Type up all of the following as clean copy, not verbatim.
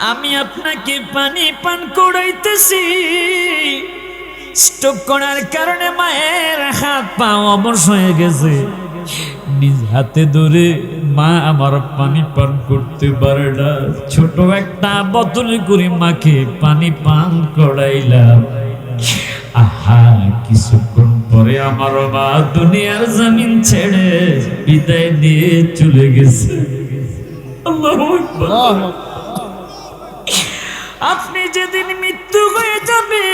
আমি আপনাকে পানি পান করাইতেছি। স্ট্রোক করার কারণে মায়ের হাত পা অবশ হয়ে গেছে, নিজ হাতে ধরে মা আমার পানি পান করতে পারে না। ছোট একটা বোতলে করে মাকে পানি পান করাইলাম। আহা, কিছুক্ষণ পরে আমার মা দুনিয়ার জমিন ছেড়ে বিদায় দিয়ে চলে গেছে। আল্লাহু আকবার। আপনি যেদিন মৃত্যু হয়ে যাবে,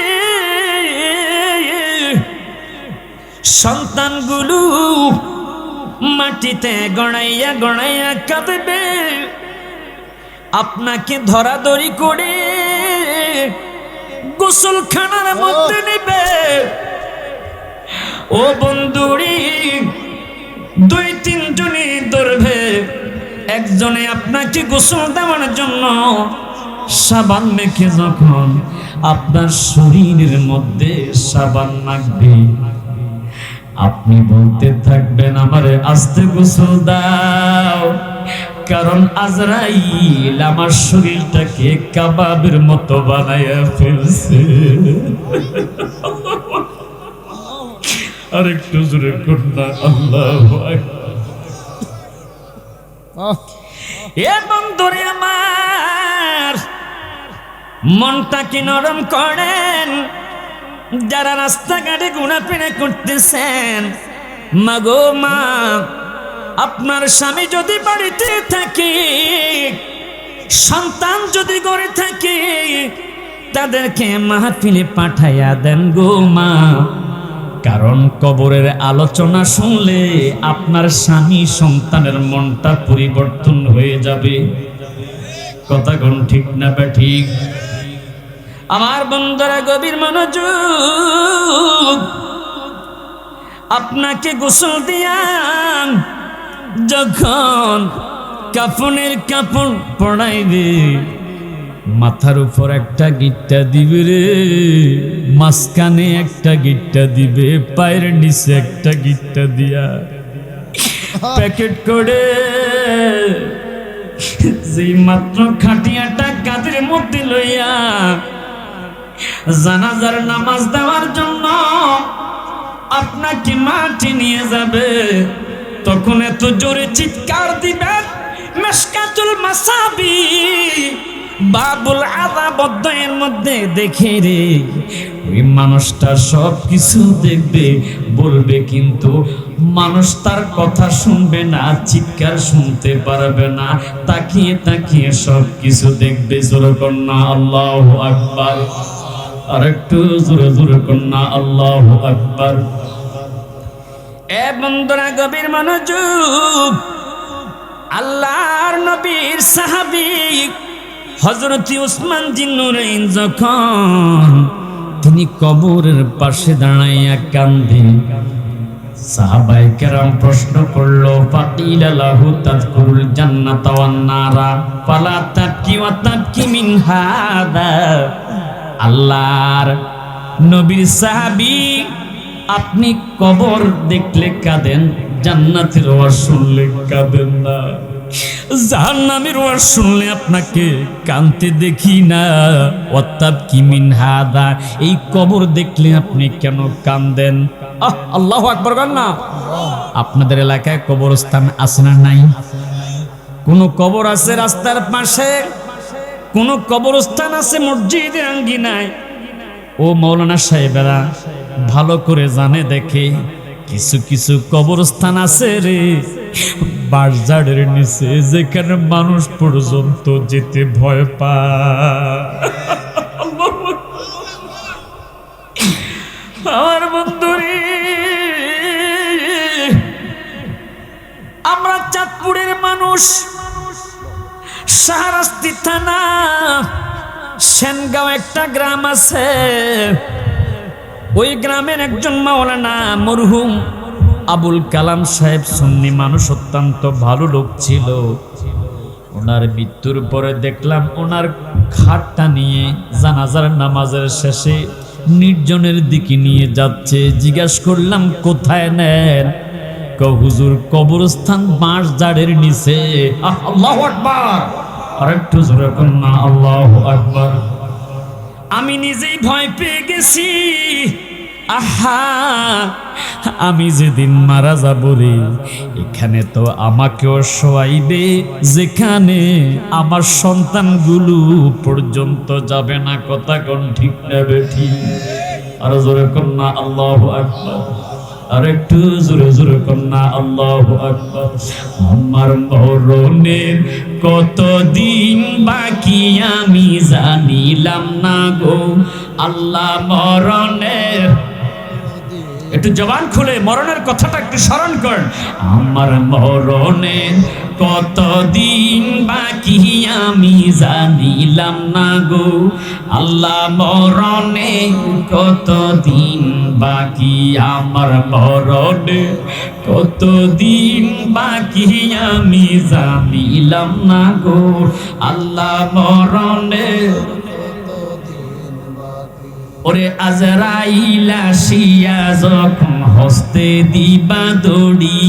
সন্তানগুলো মাটিতে গড়াইয়া গড়াইয়া কাঁদবে, আপনাকে ধরাধরি করে গোসলখানার মধ্যে নেবে। ও বন্ধুরি, 2-3 জনে ধরবে, একজনে আপনাকে গোসল দেওয়ার জন্য সাবান মেখে যখন আপনার শরীরের মধ্যে সাবান মাখবে, আপনি বলতে থাকবেন আমারে আস্তে গোসল দাও, কারণ আজরাইল আমার শরীরটাকে কাবাবের মতো বানাইয়া ফেলছে। আরেকটু জোরে কন্যা আল্লাহু আকবার। এ বন্ধুরে আমার, মনটাকে নরম করেন। যারা রাস্তাঘাটে ঘোরাফেরা করতেছেন, মাগো মা, আপনার স্বামী যদি বাড়িতে থাকে, সন্তান যদি ঘরে থাকে, তাদেরকে মাহফিলে পাঠাইয়া দেন গো মা। কারণ কবরের আলোচনা শুনলে আপনার স্বামী সন্তানের মনটা পরিবর্তন হয়ে যাবে। কথা কোন ঠিক না বা ঠিক? আমার বন্ধুরা গভীর মনোযোগ। আপনাকে গোসল দিয়া যখন কাফনের কাপড় পরাইবে, মাথার উপর একটা গিট্টা দিবে রে, মাঝখানে একটা গিট্টা দিবে, পায়ের নিচে একটা গিট্টা দিয়া প্যাকেট করে যেই মাত্র খাটিয়াটা কাঁধের মধ্যে লইয়া জানাজার নামাজ দেওয়ার জন্য আপনাকে মাঠে নিয়ে যাবে, তখন এত জোরে চিৎকার দিবেন, মিশকাতুল মাসাবি বাবুল আযাব অধ্যায়ের মধ্যে দেখে রে, ওই মানুষটা সব কিছু দেখবে, বলবে, কিন্তু মানুষ তার কথা শুনবে না, চিৎকার শুনতে পারবে না, তাকিয়ে তাকিয়ে সব কিছু দেখবে। জোরে কন্যা আল্লাহু আকবার। আর একটু জোরে জোরে কন্যা আল্লাহু আকবার। এ বন্ধুরা গভীর মনোযোগ। আল্লাহর নবীর সাহাবী হযরত উসমান জিন্নুরাইন যখন তিনি কবরের পাশে দাঁড়াইয়া কান্দে, সাহাবায়ে কেরাম প্রশ্ন করলো, ফাকিলা লাহু তাযকুরুল জান্নাতা ওয়ান নারা ফালা তাবকি ওয়া তাবকি মিন হাদা। আল্লাহর নবীর সাহাবী, আপনি কবর দেখলে কাঁদেন, জান্নাতের ওয়াজ শুনলে কাঁদেন না। জাহান্নামের ওয়াজ শুনলে আপনাকে কাঁদতে দেখি না। ওয়াতাবকি মিন হাদা, এই কবর দেখলে আপনি কেন কাঁদেন? আল্লাহু আকবার বলেন না। আপনাদের এলাকায় কবরস্থান আছে না নাই? কোন কবর আছে রাস্তার পাশে, কোন কবরস্থান আছে মসজিদের আঙ্গিনায়। ও মাওলানা সাহেবেরা ভালো করে জানে দেখে, কিছু কিছু কবরস্থান আছে রে বাঁশঝাড়ের নিচে, যেখানে মানুষ পর্যন্ত যেতে ভয় পায়। আমার বন্ধুরে, আমরা চাঁদপুরের মানুষ, শাহরাস্তি থানা সেনগাঁও একটা গ্রাম আছে, ওই গ্রামের একজন মাওলানা মরহুম আবুল কালাম সাহেব সুন্নি মানুষ, অত্যন্ত ভালো লোক ছিল। ওনার মৃত্যুর পরে দেখলাম ওনার খাটটা নিয়ে জানাজার নামাজের শেষে নির্জনের দিকে নিয়ে যাচ্ছে। জিজ্ঞাস করলাম কোথায় নেন? হুজুর কবরস্থান বাঁশঝাড়ের নিচে। আল্লাহু আকবার, আর একটু জোরে করুন না আল্লাহু আকবার। আমি নিজেই ভয় পেয়ে গেছি, আহা আমি যেদিন মারা যাব রে, এখানে তো আমাকেও শোয়াইবে যেখানে আমার সন্তানগুলো পর্যন্ত যাবে না। কথা কোন ঠিক না বেঠি? আর জোরে করুন না আল্লাহু আকবার। আর একটু জোরে জোরে করুন না আল্লাহু আকবার। আমার মরণের কতদিন বাকি আমি জানিলাম না গো আল্লাহ। মরণের, একটু জবান খুলে মরণের কথাটা একটু স্মরণ করেন। আমার মরণের কতদিন বাকি আমি জানিলাম না গো আল্লাহ। মরণের কতদিন বাকি, আমার মরণের কতদিন বাকি আমি জানিলাম না গো আল্লাহ। মরণের ওরে আজরাইল আসিয়া যখন হস্তে দিবা দড়ি,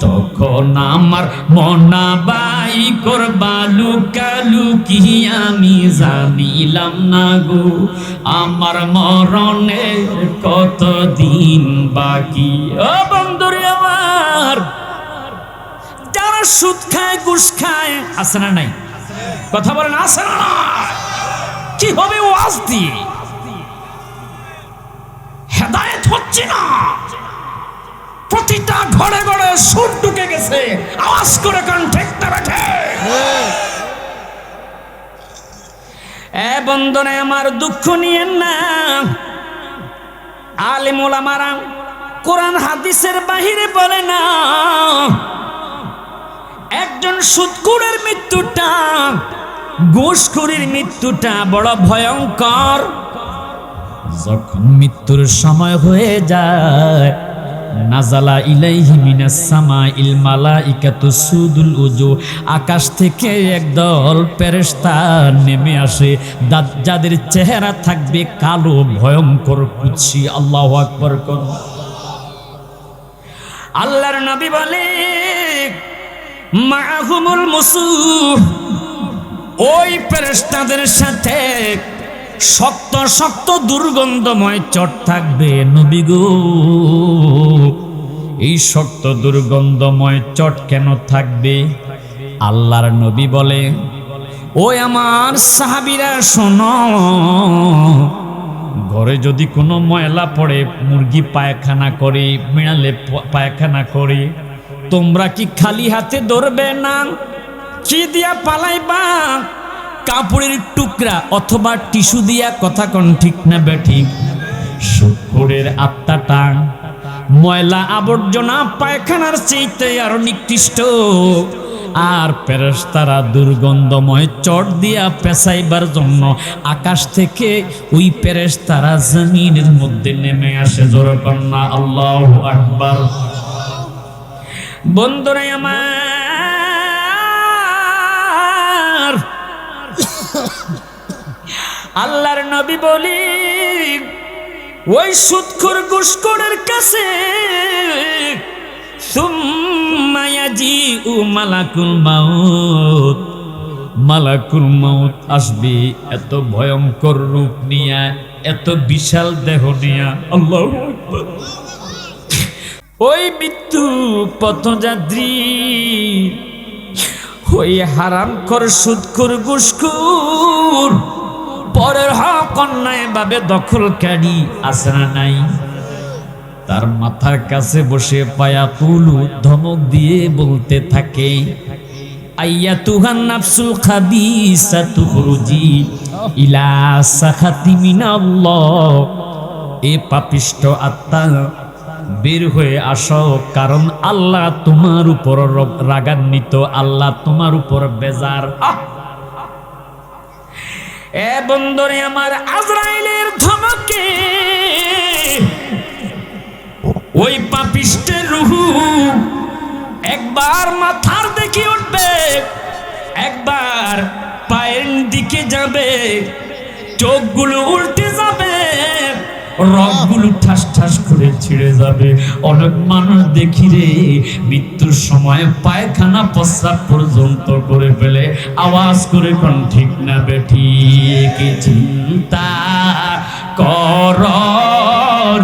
তখন আমার মনা বাই করবা লুকালুকি আমি জানিলাম না গো আমার মরণের কতদিন বাকি। ও বন্ধুরে আমার, যারা সুদ খায় ঘুষ খায়, আছে না নাই? কথা বলেন আছে না? কি হবে ওয়াজ দিয়ে? হেদায়েত হচ্ছে না। প্রতিটা ঘরে ঘরে সুদ ঢুকে গেছে। আওয়াজ করে কান ঠেকতে বেঠে। এ বন্ধনে আমার দুঃখ নিয়েন না। আলেম ওলামারা কোরআন হাদিসের বাহিরে বলে না একজন সুদখোরের মৃত্যুটা, ঘুষখোরের মৃত্যুটা বড় ভয়ঙ্কর। যখন মৃত্যুর সময় হয়ে যায়, নাজালা ইলাইহি মিনাস সামাইল মালাইকাতু সুদুল উজু, আকাশ থেকে একদল ফেরেশতা নেমে আসে, যাদের চেহারা থাকবে কালো, ভয়ঙ্কর, কুৎসি। আল্লাহু আকবার কোন। আল্লাহর নবী বলে মাহুমুল মুসুহ, ওই ফেরেশতাদের সাথে শক্ত শক্ত দুর্গন্ধময় চট থাকবে। নবী গো, এই শক্ত দুর্গন্ধময় চট কেন থাকবে? আল্লাহর নবী বলে, ওই আমার সাহাবীরা শোনো, ঘরে যদি কোনো ময়লা পড়ে, মুরগি পায়খানা করে, বিড়ালে পায়খানা করে, তোমরা কি খালি হাতে ধরবে না? কি দিয়া পালাইবা? কাপড়ের টুকরা অথবা টিস্যু দিয়া। কথা কোন ঠিক না বেঠিক? সুদখোরের আত্মাটা ময়লা আবর্জনা পায়খানার চাইতে আরো নিকৃষ্ট। আর ফেরেশতারা দুর্গন্ধময় চট দিয়া পেছাইবার জন্য আকাশ থেকে ওই ফেরেশতারা জমিনের মধ্যে নেমে আসে। জোরে কর না আল্লাহু আকবার। বন্ধুরা আমার, আল্লাহর নবী বলি, ওই সুদখোর ঘুষখোরের কাছে সুম্মা ইয়াজিউ মালাকুল মাউত, মালাকুল মাউত আসবে এত ভয়ঙ্কর রূপ নিয়া, এত বিশাল দেহ নিয়া। আল্লাহু আকবার। ওই মৃত্যু পথযাত্রী, ওই হারামখোর সুদখোর ঘুষখোর, পরের হক অন্যায় ভাবে দখলকারী আছে না নাই? তার মাথার কাছে বসে পায়া তুলু ধমক দিয়ে বলতে থাকে, আইয়াতুহান নাফসুল খাবিসাতু খুরুজি ইলা সাখাতি মিনাল্লাহ। এ পাপিষ্ট আত্মা, বের হয়ে আসো, কারণ আল্লাহ তোমার উপর রাগান্বিত, আল্লাহ তোমার উপর বেজার। এ বন্ধুরে আমার, আজরাইলের ধমকে ওই পাপিষ্টের রূহ একবার মাথার দিকে উঠবে, একবার পায়ের দিকে যাবে, চোখগুলো উল্টে যাবে, রগগুলো ঠাস ঠাস করে ছিঁড়ে যাবে। অনেক মানুষ দেখি রে মৃত্যুর সময় পায়খানা প্রস্রাব পর্যন্ত করে ফেলে, আওয়াজ করে কোন ঠিক না বেঠিক। চিন্তা কর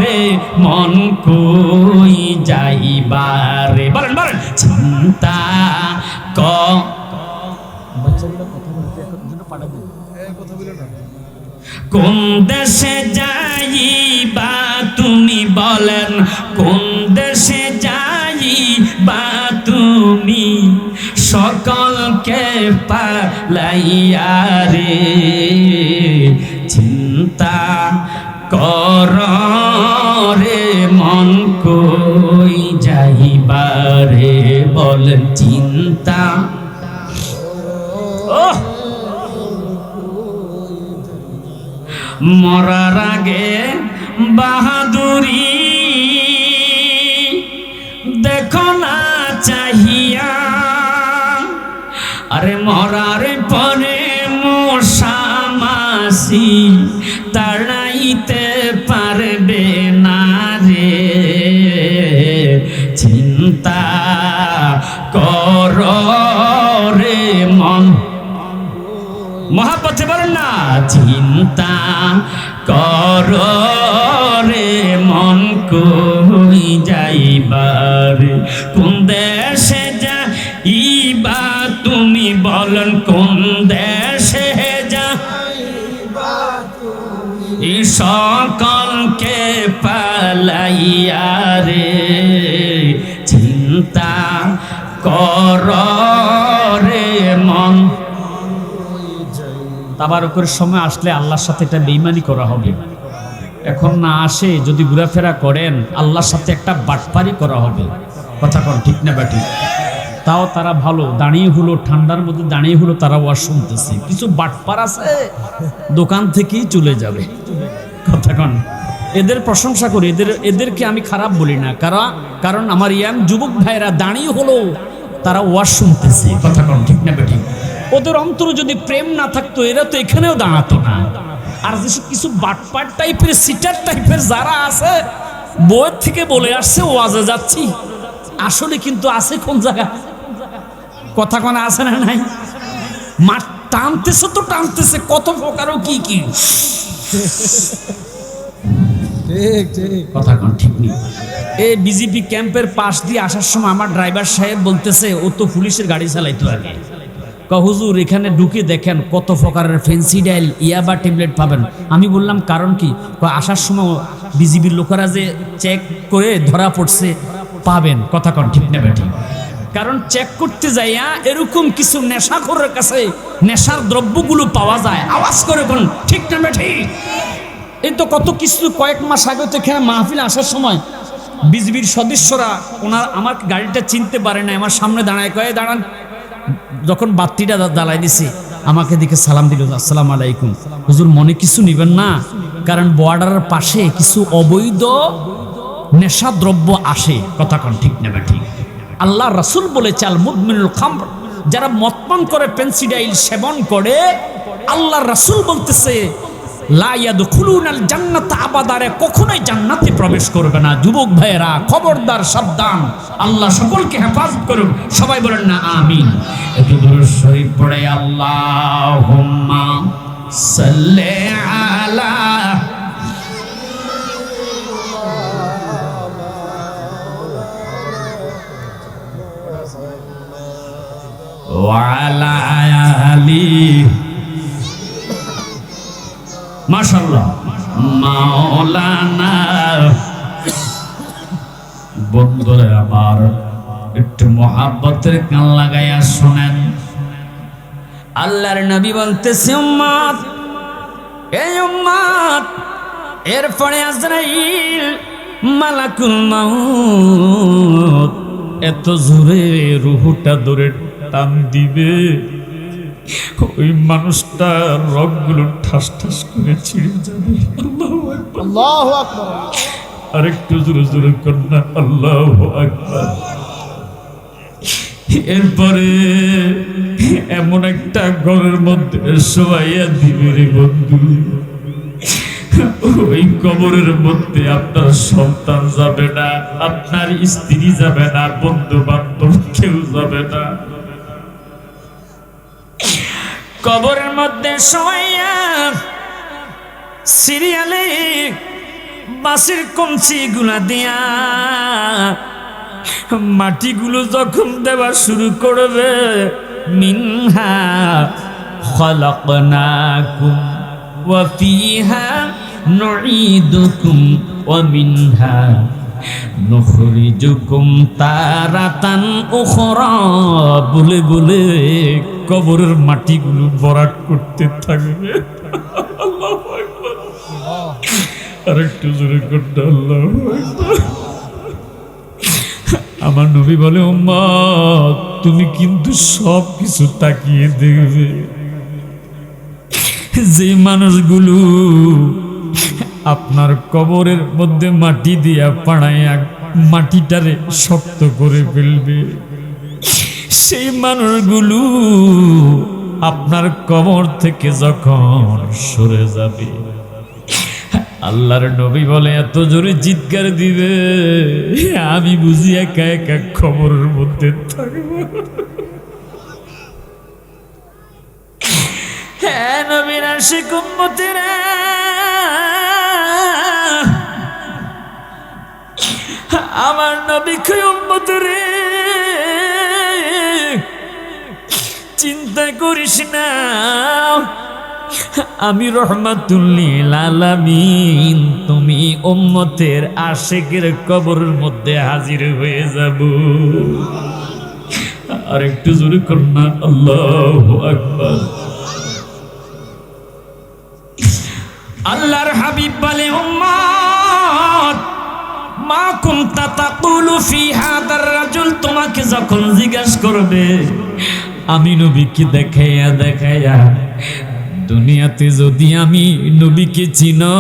রে মন কই যাইবারে, বলেন বলেন। চিন্তা কোন দেশে যাইবা তুমি বলেন, কোন দেশে যাইবা তুমি সকলকে পালাইয়া রে। চিন্তা কর রে মন কই যাইবা রে, বলেন চিন্তা। মরার আগে বাহাদুরি দেখো না চাহিয়া, আরে মরার পরে মশামাছি তাড়াইতে পারবে না রে। চিন্তা কর রে মন, মহাপথে বলেন না। চিন্তা কর রে মন কই যাইবার, কোন দেশে যাইবা তুমি বলেন, কোন দেশে যাইবা তুমি সকলকে পালাইয়া রে। চিন্তা কর রে মন। তাবারকের সময় আসলে আল্লাহর সাথে একটা বেঈমানি করা হবে। এখন না আসে যদি ঘোরাফেরা করেন আল্লাহর সাথে একটা বাটপারি করা হবে। কথা কোন ঠিক না বাটি? তাও তারা ভালো দাঁড়িয়ে হলো, ঠান্ডার মধ্যে দাঁড়িয়ে হলো তারা ওয়াজ শুনতেছে। কিছু বাটপার আছে দোকান থেকেই চলে যাবে। কথা কোন, এদের প্রশংসা করি, এদেরকে আমি খারাপ বলি না, কারণ আমার ইয়াং যুবক ভাইরা দাঁড়িয়ে হলো তারা ওয়াজ শুনতেছে। কথা কোন ঠিক না বাটি? ওদের অন্তরে যদি প্রেম না থাকতো এরা তো এখানেও দাঁড়াতো না। আর যেসব কিছু বাটপাট টাইপের সিটার টাইপের যারা আছে বইয়ের থেকে বলে আসছে ওয়াজে যাচ্ছি, আসলে কিন্তু আছে কোন জায়গা? কথা কোন আছে না নাই? মাঠ টানতেছে তো টানতেছে, কত প্রকারও কি কি। কথা কোন ঠিক নেই। এই বিজেপি ক্যাম্পের পাশ দিয়ে আসার সময় আমার ড্রাইভার সাহেব বলতেছে ও তো পুলিশের গাড়ি চালাইতো আগে। হুজুর এখানে ঢুকে দেখেন কত প্রকারের ফেন্সিডাইল ইয়াবা ট্যাবলেট পাবেন। আমি বললাম কারণ কি? আসার সময় বিজিবির লোকেরা যে চেক করে ধরা পড়ছে পাবেন। কথা কন ঠিক না বেঠিক? কারণ চেক করতে যাইয়া এরকম কিছু নেশাখোরের কাছে নেশার দ্রব্যগুলো পাওয়া যায়। আওয়াজ করে কোন ঠিক না বেঠিক? এই তো কত কিছু কয়েক মাস আগে তো এখানে মাহফিল আসার সময় বিজিবির সদস্যরা ওনার আমার গাড়িটা চিনতে পারে না, আমার সামনে দাঁড়ায় কয়ে দাঁড়ান। যখন বাতিটা জ্বালাই দিছে আমাকে দিকে সালাম দিল, আসসালামু আলাইকুম। হুজুর মনে কিছু নিবেন না, কারণ বর্ডারের পাশে কিছু অবৈধ নেশা দ্রব্য আসে। কথা কোন ঠিক না ঠিক? আল্লাহ রাসূল বলেছে আল মুদমিনুল খামর, যারা মদপান করে পেন্সিডাইল সেবন করে, আল্লাহ রাসূল বলতেছে লা ইয়াদখুলুনাল জান্নাতা আবাদারে, কখনোই জান্নাতে প্রবেশ করবে না। যুবক ভাইয়েরা খবরদার, সাবধান। আল্লাহ সকলকে হেফাজত করুন। সবাই বলেন না আমিন। একটু দুরূদ শরীফ পড়ে আল্লাহুম্মা সাল্লি আলা ওয়া আলা আলি মাশাআল্লাহ মাওলানা। বন্ধুরা আমার একটু মহাব্বতের কান লাগাইয়া শুনেন। আল্লাহর নবী বলতেছে উম্মত, এই উম্মত, এরপরে আজরাইল মালাকুল মাউত এত জোরে রূহটা ধরে টান দিবে, ওই মানুষটা রগগুলো ঠাস ঠাস করে ছিঁড়ে যাবে। আল্লাহু আকবার। আরেকটু জোরে জোরে কন্যা আল্লাহু আকবার। এরপরে এমন একটা ঘরের মধ্যে শোয়াইয়া দিবে রে বন্ধু, ওই কবরের মধ্যে আপনার সন্তান যাবে না, আপনার স্ত্রী যাবে না, বন্ধু বান্ধব কেউ যাবে না। কবরের মধ্যে শোয়া সিরিয়ালে বাঁশের কঞ্চি গুলা দিয়া মাটিগুলো যখন দেওয়া শুরু করবে, মিনহা খালাকনাকুম ওয়া ফিহা নুঈদুকুম ওয়া মিনহা নুখরিজুকুম তারাতান উখরা বলে বলে কবরের মাটিগুলো ভরাট করতে থাকবে। আল্লাহু আকবার। আরেকটু জোরে করতে আল্লাহু আকবার। আমার নবী বলে, উম্মত তুমি কিন্তু সব কিছু তাকিয়ে দেখবে। যে মানুষগুলো আপনার কবরের মধ্যে মাটি দিয়া পাড়াইয়া মাটিটারে শক্ত করে ফেলবে, সেই মানুষগুলো আপনার কবর থেকে যখন সরে যাবে, আল্লাহর নবী বলে এত জোরে চিৎকার দিবে, আমি বুঝি একা একা কবরের মধ্যে থাকবো। হ্যাঁ নবীর আশিক উম্মতেরা, আমার নবী কে উম্মতরে চিন্তা করিস না, আমি রহমাতুল লিল আলামিন, তুমি উম্মতের আশিকের কবরের মধ্যে হাজির হয়ে যাব। আর একটু জোরে করুন না আল্লাহু আকবার। আল্লাহর হাবিব বলে, উম্মত মা কুনতা তাকুলু ফি হাদার রাজুল, তোমাকে যখন জিজ্ঞাসা করবে আমি নবীকে দেখাইয়া দেখাইয়া, দুনিয়াতে যদি আমি নবীকে চিনো,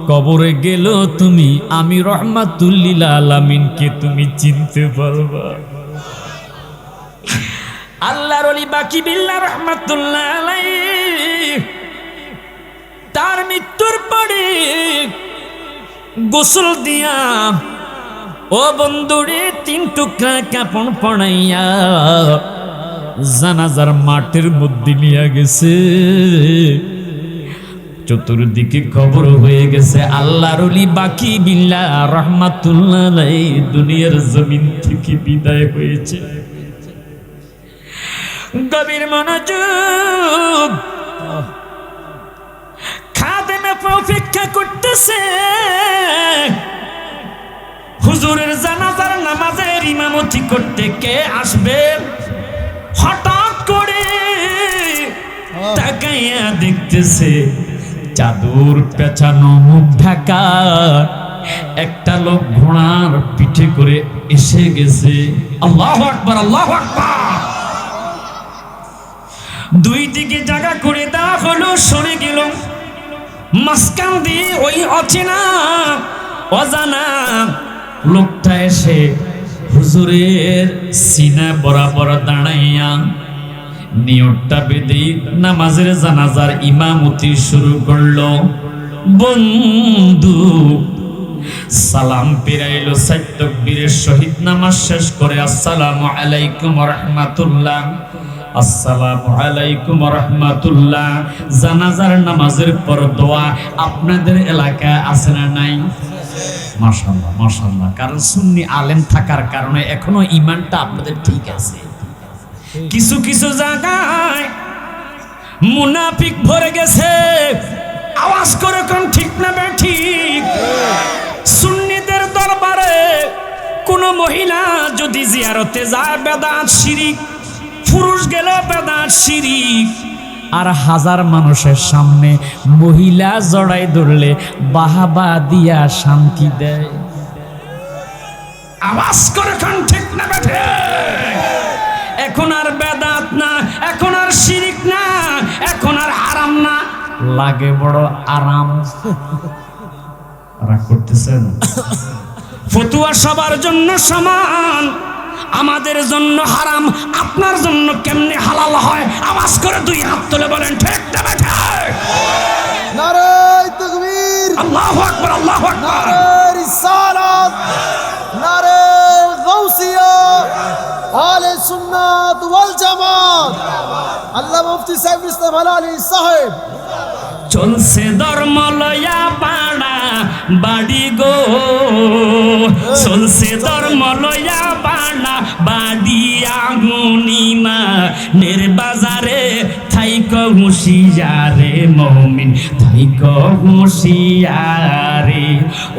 কবরে গেল তুমি আমি রহমাতুল লিল আলামিনকে তুমি চিনতে পারবা। আল্লাহর ওলি বাকি বিল্লাহ রহমাতুল্লাহ আলাইহি তার মৃত্যুর পরে গোসল দিয়া ও বন্ধুরে 3 টুকরা কাপড় পরাইয়া জানাজার মাঠের মধ্যে নিয়ে গেছে। চতুর্দিকে খবর হয়ে গেছে আল্লাহর ওলি বাকি বিল্লাহ রহমাতুল্লাহ আলাইহি দুনিয়ার জমিন থেকে বিদায় হয়েছে। গভীর মনোযোগ, খাদেমে অপেক্ষা করতেছে হুজুরের জানাজার নামাজের ইমামতি করতে কে আসবে। হঠাৎ করে তাকাইয়া দেখতেছে চাদর পেঁচানো, মুখ ঢাকা একটা লোক ঘোড়ার পিঠে করে এসে গেছে। আল্লাহু আকবার, আল্লাহু আকবার। দুই দিকে জায়গা করে দেওয়া হলো, সরে গেল। মাঝখান দিয়ে ওই অচেনা অজানা লোকটা এসে হুজুরের সিনা বরাবর দাঁড়াইয়া নিয়তটা বেঁধে নামাজের জানাজার ইমামতি শুরু করলো। বন্ধু সালাম ফিরাইলো, 4 তাকবীরের সহিত নামাজ শেষ করে আসসালামু আলাইকুম ওয়া রাহমাতুল্লাহ, আসসালামু আলাইকুম ওয়া রাহমাতুল্লাহ। জানাজার নামাজের পর দোয়া আপনাদের এলাকায় আছে না নাই? মাশাআল্লাহ মাশাআল্লাহ। কারণ সুন্নি আলেম থাকার কারণে এখনো ঈমানটা আপনাদের ঠিক আছে। কিছু কিছু জায়গায় মুনাফিক ভরে গেছে, আওয়াজ করে কোন ঠিক না ঠিক। সুন্নিদের দরবারে কোন মহিলা যদি জিয়ারতে যায় বেদাত শিরিক, পুরুষ গেল বেদাত শিরিক। আর হাজার মানুষের সামনে মহিলা জড়াই ধরলে বাহাবা দিয়া শান্তি দেয়। আওয়াজ করে কোন ঠিক না বেঠে। এখন আর বেদাত না, এখন আর শিরিক না, এখন আর হারাম না, লাগে বড় আরাম। রাগ করতেছেন? ফতুয়া সবার জন্য সমান, আমাদের জন্য হারাম, আপনার জন্য কেমনে হালাল হয়? আওয়াজ করে 2 হাত তুলে বলেন ঠিক না বেঠে। নারে আল্লাহু আকবার, আল্লাহু আকবার। নারে রিসালাত, নারে গাউসিয়া, আহলে সুন্নাত ওয়াল জামাত। আল্লাহ মুফতি সাইফুল ইসলাম হালালি সাহেব। চলছে ধর্ম লয়া বাড়া বাড়ি গো, চলছে ধর্ম লয়া বাড়া বাড়ি আগুনিমা নের বাজারে থাইক হুঁশিয়ারে মমিন, থাইক হুঁশিয়ারে।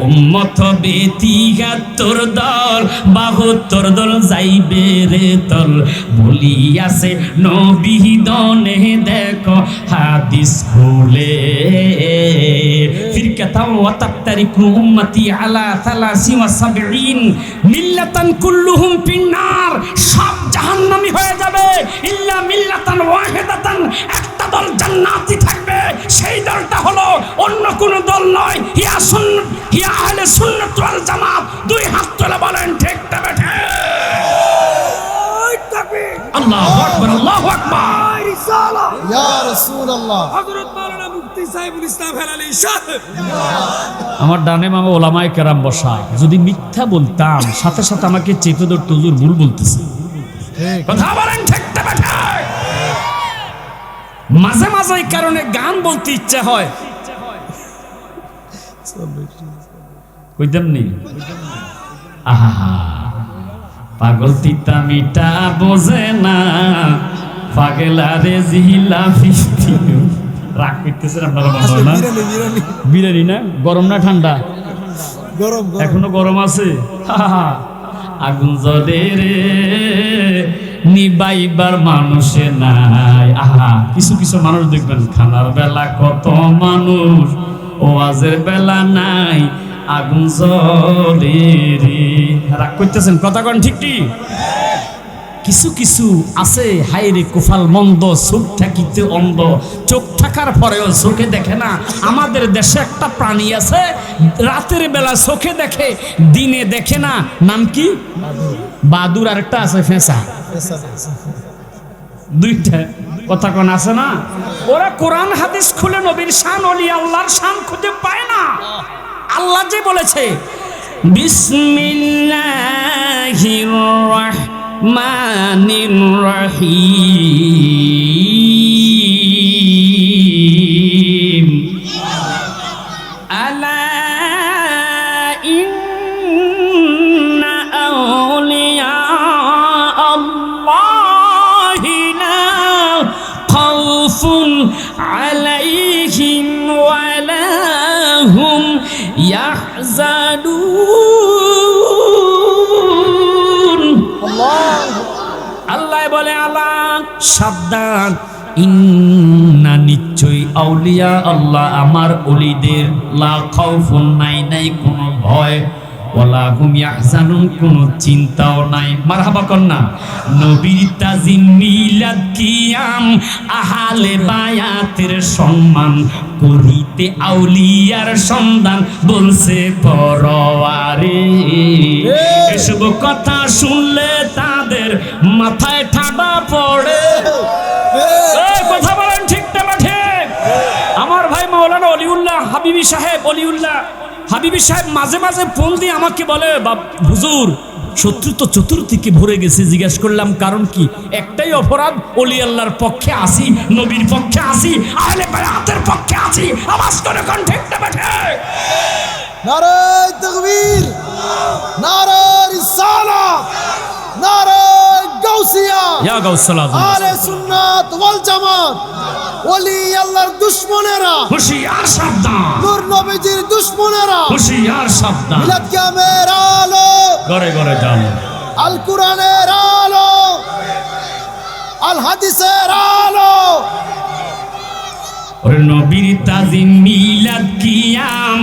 উম্মত বেতিগাত্তর দল 72 দল যাইবে রে তল, বলিয়াছে নবী দনে দেখো হাদিস খুলে। ফিরকাতাও ওয়া তাফতারিকু উম্মতি আলা 73 মিল্লাতান কুল্লুহুম ফিন্নার, সব জাহান্নামী হয়ে যাবে ইল্লা মিল্লাতান ওয়াহিদাতান, একটা দল জান্নাতি থাকবে, সেই দলটা হলো অন্য কোন দল নয়, হিয়া আহলে সুন্নাত ওয়াল জামাত। দুই হাত তুলে বলেন ঠিক না বেঠে? আল্লাহু আকবার, আল্লাহু আকবার। ইয়া রাসূলুল্লাহ। হযরত মাওলানা মুফতি সাইফুল ইসলাম হেলালি সাহেব। আমার ডানে মামা ওলামায়ে কেরাম বসা, যদি মিথ্যা বলতাম সাথে সাথে আমাকে চেপে ধরতে হুজুর ভুল বলতেছে। কথা বলেন ঠিক না বেঠে? মাঝে মাঝে এই কারণে গান বলতে ইচ্ছা হয়, কইতাম নি আহা পাগল তিতা মিটা বোঝে না, পাগলারে জিলাপি। রাগ করতেছেন আপনারা মনে হয় না? বিরিয়ানি না? গরম না ঠান্ডা? গরম। এখনো গরম আছে। আগুন জ্বলে রে নিবাইবার মানুষে নাই। আহা, কিছু কিছু মানুষ দেখবেন খানার বেলা কত মানুষ, ওয়াজের বেলা নাই, আগুন জ্বলে রে। রাগ করতেছেন, কথা কন ঠিক ঠিক? কিছু কিছু আছে হাইরে কুফাল মন্দ, চোখ থাকিতে অন্ধ, চোখ থাকার পরেও চোখে দেখে না। আমাদের দেশে একটা প্রাণী আছে, রাতের বেলা চোখে দেখে, দিনে দেখে না। নাম কি? বাদুর। আর একটা আছে ফেঁসা। দুইটা কথা কোন আছে না? ওরা কোরআন হাদিস খুলে নবীর শান, ওলি আল্লাহর শান খুঁজে পায় না। আল্লাহ যে বলেছে বিসমিল্লাহির রাহমানির রহিম, আলা ইন্না আউলিয়া আল্লাহি লা খাউফুন আলাইহিম ওয়া লা হুম ইয়াহজানুন। আল্লাহ বলে আলা, সাবধান, ইন্না নিশ্চয়ই আউলিয়া আল্লাহ আমার ওলিদের, লা খাউফুন নাই নাই কোনো ভয়, ওয়ালা হুম ইয়াহজানুন কোনো চিন্তাও নাই। মারহাবা কন্যা। নবীর তাজিম মিলাদ কিয়াম আহলে বায়াতের সম্মান করিতে আউলিয়ার সন্ধান বলছে পরওয়ারে। এসব কথা শুনলে তাদের মাথায় ঠাডা পড়ে। কথা বলেন ঠিক না ঠিক? আমার ভাই মাওলানা অলিউল্লাহ হাবিবি সাহেব, অলিউল্লাহ হাবিবি সাহেব মাঝে মাঝে ফোন দিয়ে আমাকে বলে, হুজুর শত্রু তো চতুর্দিকে ভরে গেছে। জিজ্ঞেস করলাম কারণ কি? একটাই অপরাধ, ওলি আল্লাহর পক্ষে আসি, নবীর পক্ষে আসি, আহলে বায়াতের পক্ষে আসি। আওয়াজ করে কোন ঠিক না বেঠে? নারে তাকবীর, নারে রিসালাত, নারে গাউসিয়া, ইয়া গাউসুল্লাহ। আহলে সুন্নাত ওয়াল জামাত। ওলি আল্লাহর দুশমনেরা হুঁশিয়ার সাবধান, নূর নবীজির দুশমনেরা হুঁশিয়ার সাবধান। মিলাদ কিয়ামের আলো, ঘরে ঘরে যান। আল কুরআনের আলো, আল হাদিসের আলো। ওরে নবীর তাজিম মিলাদ কিয়াম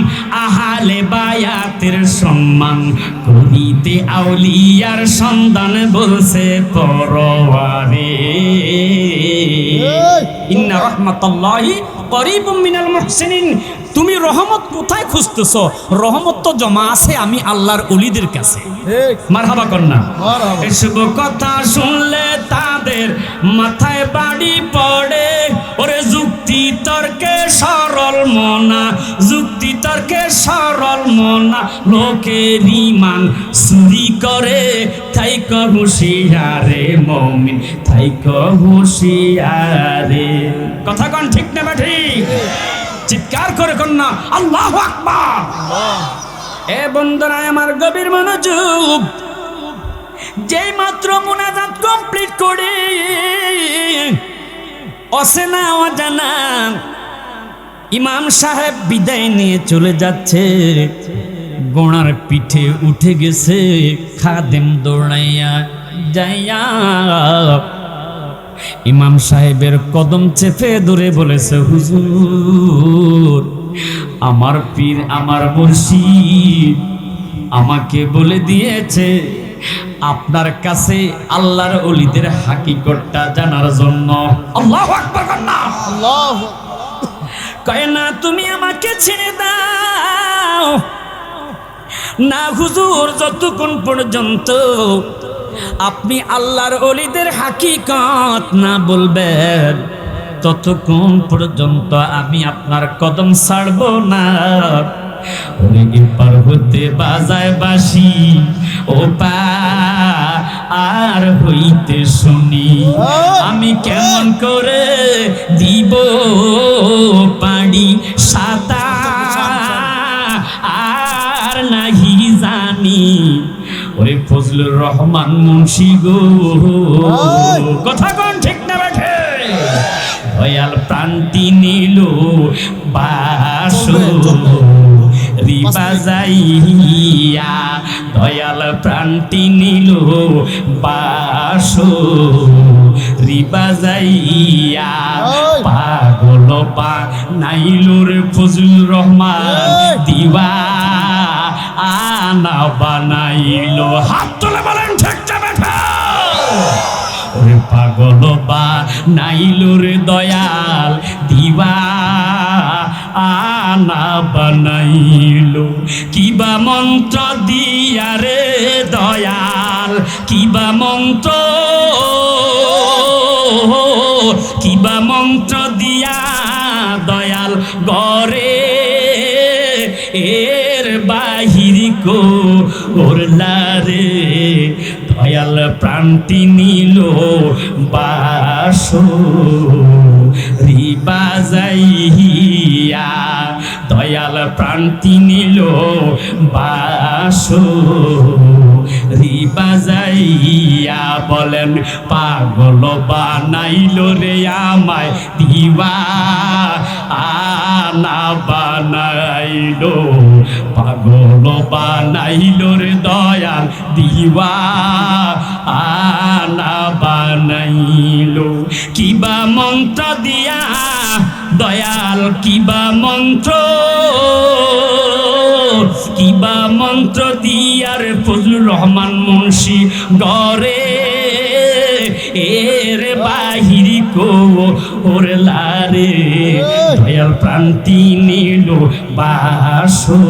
আহলে বায়াতের সম্মান করিতে আউলিয়ার সন্ধান বলছে পরওয়ারে। ইন্না রাহমাতাল্লাহি করিবুম মিনাল মুহসিনিন। তুমি রহমত কোথায় খুঁজতেছো? রহমত তো জমা আছে আমি আল্লাহর ওলিদের কাছে। মারহাবা কন্যা। এসব কথা শুনলে তাদের মাথায় বাড়ি পড়ে। ওরে যুক্তি তর্কে সরল মনা, যুক্তি বিতর্কে সরল মনা লোকের ইমান চুরি করে থাইক হুঁশিয়ারে মমিন থাইক হুঁশিয়ারে। কথা কোন ঠিক না ঠিক? চিৎকার করে কন্যা আল্লাহু আকবার। এ বন্ধুরা আমার গভীর মনোযোগ, যেই মাত্র মুনাজাত কমপ্লিট করে অচেনা অজানা ইমাম সাহেব বিদায় নিয়ে চলে যাচ্ছে, গোড়ার পিঠে উঠে গেছে খাদেম দৌড়াইয়া যাইয়া ইমাম সাহেবের কদম চেপে ধরে বলেছে, হুজুর আমার পীর আমার মুর্শিদ আমাকে বলে দিয়েছে আপনার কাছে আল্লাহর ওলিদের হাকিকতটা জানার জন্য। আল্লাহু আকবার না আল্লাহ কয় না তুমি আমাকে ছেড়ে দাও না হুজুর, যতক্ষণ পর্যন্ত আপনি আল্লাহর ওলিদের হাকিকত না বলবেন ততক্ষণ পর্যন্ত আমি আপনার কদম ছাড়ব না। ওরে এপার হতে বাজায় বাঁশি ও পা আর হইতে শুনি, আমি কেমন করে দিব পাড়ি সাতা আর নাহি জানি। ওরে ফজলুর রহমান মুন্সি গো, কথা কোন ঠিক না বেঠে? দয়াল প্রান্তি নিল বাসো রিবাজাইয়া, দয়াল প্রান্তি নিল বাসো রিবাজাইয়া, পাগল বা নাইলুর ফজলুর রহমান দিবা আনা বানাইলো। হাত তুলে বলেন ঠিক না বেঠা? ওরে পাগল বা নাইলুর দয়াল দিবা আনা বানাইলো। কিবা মন্ত্র দিয়া রে দয়াল, কিবা মন্ত্র, কিবা মন্ত্র দিয়া দয়াল গরে এর বাহির কো ওরলা রে, দয়াল প্রান্তি নিল বাসো রিবাজাইয়া, দয়াল প্রান্তি নিল বাসো রিবাজাইয়া। বলেন পাগল বানাইল রে আমায় দিবা আনা বানাইল, পাগল বানাইল রে দয়াল দিবা আনা বানাইল। কিবা মন্ত্র দিয়া দয়াল, কিবা মন্ত্র, কিবা মন্ত্র দিয়ার ফজলুর রহমান মুন্সি গরে এর বাহির কো ওরলা রে, দয়াল প্রান্তি নিল বাসো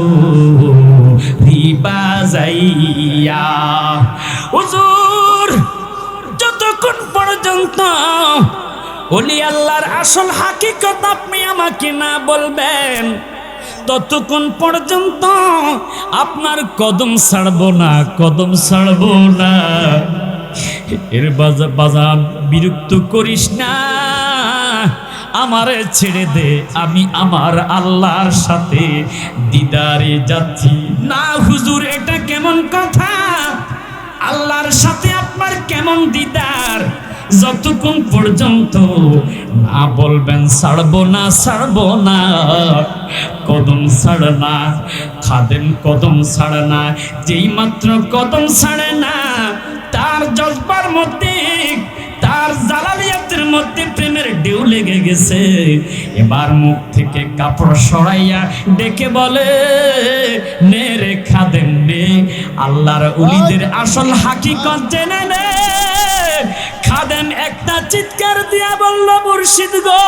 রিবাজাইয়া। হুজুর যতক্ষণ পর্যন্ত ওলি আল্লাহর আসল হাকিকত আপনি আমাকে না বলবেন ততক্ষণ পর্যন্ত আপনার কদম ছাড়ব না, কদম ছাড়ব না। এর বাজা বিরক্ত করিস না, আমারে ছেড়ে দে, আমি আমার আল্লাহর সাথে দিদারে যাচ্ছি। না হুজুর এটা কেমন কথা? আল্লাহর সাথে আপনার কেমন দিদার? যতক্ষণ পর্যন্ত না বলবেন ছাড়বো না, ছাড়বো না, কদম ছাড় না। খাদেম কদম ছাড়ে না, যেই মাত্র কদম ছাড়ে না তার জজবার মধ্যে, তার জালালিয়াতের মধ্যে প্রেমের ঢেউ লেগে গেছে। এবার মুখ থেকে কাপড় সরাইয়া ডেকে বলে, নে রে খাদেম নে, আল্লাহর ওলিদের আসল হাকিকত জেনে নে। খাদেম একটা চিৎকার দিয়া বলল, মুর্শিদ গো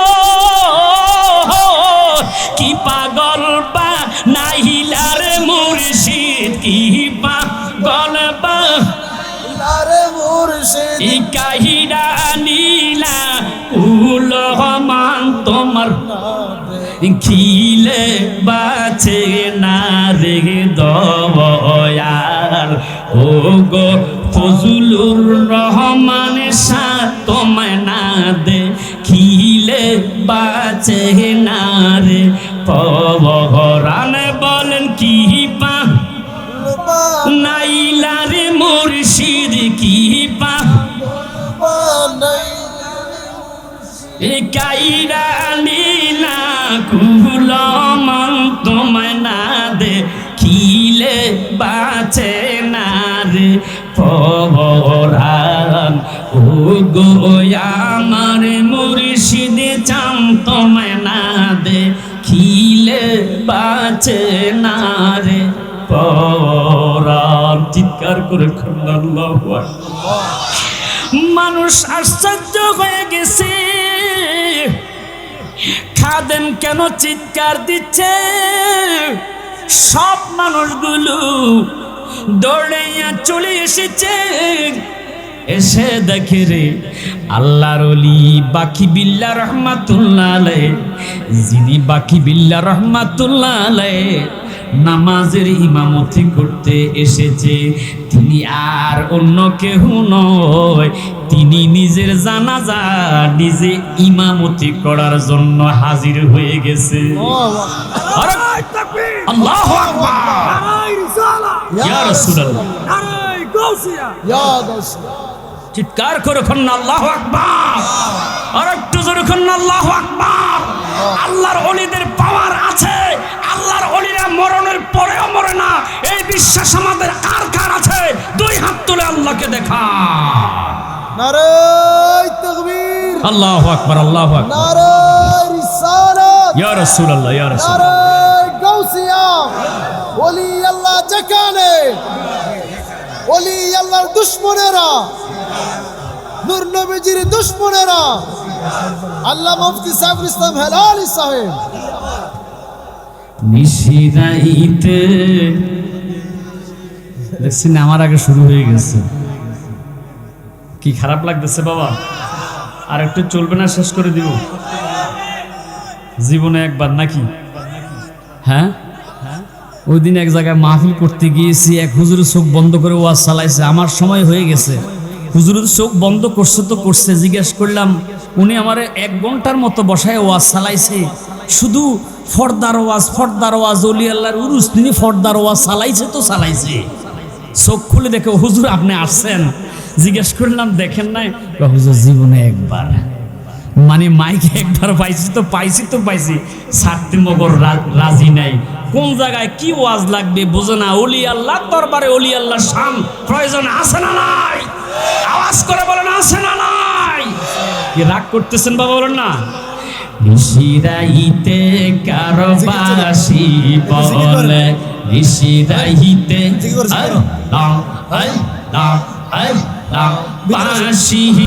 কি পাগল বা নাহিলা রে মুর্শিদ, কি পাগল বা আরে মুর্শিদ ই কাহিরা নীলা উল রহমান তোমার খিলে বাঁচে না রে দয়াল ও গো ফজলুর রহমান শাহ তোমায় না দে খিলে বাঁচে না রে পরাণ বলেন কি পা নাইলা রে মুর্শিদ কি পা কাইরা নীলা কুলমন তোমায় না দে খিলে বাঁচে না রে পরাণ ও গো আমার মুর্শিদ চাম তোমায় না দে খিলে বাঁচে না রে পরাণ। চিৎকার করে আল্লাহু আকবার। মানুষ আশ্চর্য হয়ে গেছে, খাদেম কেন চিৎকার দিচ্ছে? সব মানুষগুলো দৌড়াইয়া চলে এসেছে, এসে দেখে রে আল্লাহর ওলি বাকি বিল্লাহ রহমাতুল্লাহ আলাইহি, যিনি বাকি বিল্লাহ রহমাতুল্লাহ আলাইহি নামাজের ইমামতি করতে এসেছে, তিনি আর অন্য কেউ নয়, তিনি নিজের জানাজা নিজে ইমামতি করার জন্য হাজির হয়ে গেছে। নারায়ে তাকবীর, আল্লাহু আকবার, নারায়ে রিসালাত, ইয়া রাসূলুল্লাহ, নারায়ে গাউসিয়া, ইয়া গাউসিয়া। চিৎকার করে কন্যা আল্লাহু আকবার, আর একটু জোরে কন্যা আল্লাহু আকবার। আল্লাহর ওলিদের পাওয়ার আছে, আল্লাহর ওলিরা মরণের পরেও মরে না, এই বিশ্বাস আমাদের কার কার আছে? দুই হাত তুলে আল্লাহকে দেখা। নারায়ে তাকবীর, আল্লাহু আকবার, আল্লাহু আকবার, নারায়ে রিসালাত, ইয়া রাসূলুল্লাহ, ইয়া রাসূলুল্লাহ। নারায়ে গাউসিয়া। ওলি আল্লাহ যেখানে, ওলি আল্লাহর দুশমনেরা, নূর নবীজির দুশমনেরা, আল্লাহ মুফতি সাইফুল ইসলাম হেলালি সাহেব নিশিরাইতে দেখছেন আমার আগে শুরু হয়ে গেছে। কি খারাপ লাগতেছে বাবা? আর একটু চলবে না, শেষ করে দিব জীবনে একবার নাকি? হ্যাঁ, ওই দিন এক জায়গায় মাহফিল করতে গিয়েছি, এক হুজুরের চোখ বন্ধ করে ওয়াজ চালাইছে, আমার সময় হয়ে গেছে। হুজুরের চোখ বন্ধ করছে তো করছে, জিজ্ঞেস করলাম, উনি আমার 1 ঘন্টার মতো বসায় ওয়াজ চালাইছে, শুধু ফর্দার ওয়াজ ওলি আল্লাহর উরুস, তিনি ফর্দার ওয়াজ চালাইছে তো চালাইছে। চোখ খুলে দেখে, হুজুর আপনি আসছেন? জিজ্ঞেস করলাম দেখেন নাই? হুজুর জীবনে একবার, মানে মাইকে একবার পাইছি তো পাইছি, ছাড়তে মগর রাজি নাই। কোন জায়গায় কি ওয়াজ লাগবে বোঝে না। ওলি আল্লাহ দরবারে ওলি আল্লাহ শান প্রয়োজন আছে না নাই? আওয়াজ করে বলেন আছে না নাই? কি রাগ করতেছেন বাবা? বলেন না। নিশিরাইতে কারবাসি বলে, নিশিরাইতে বাসি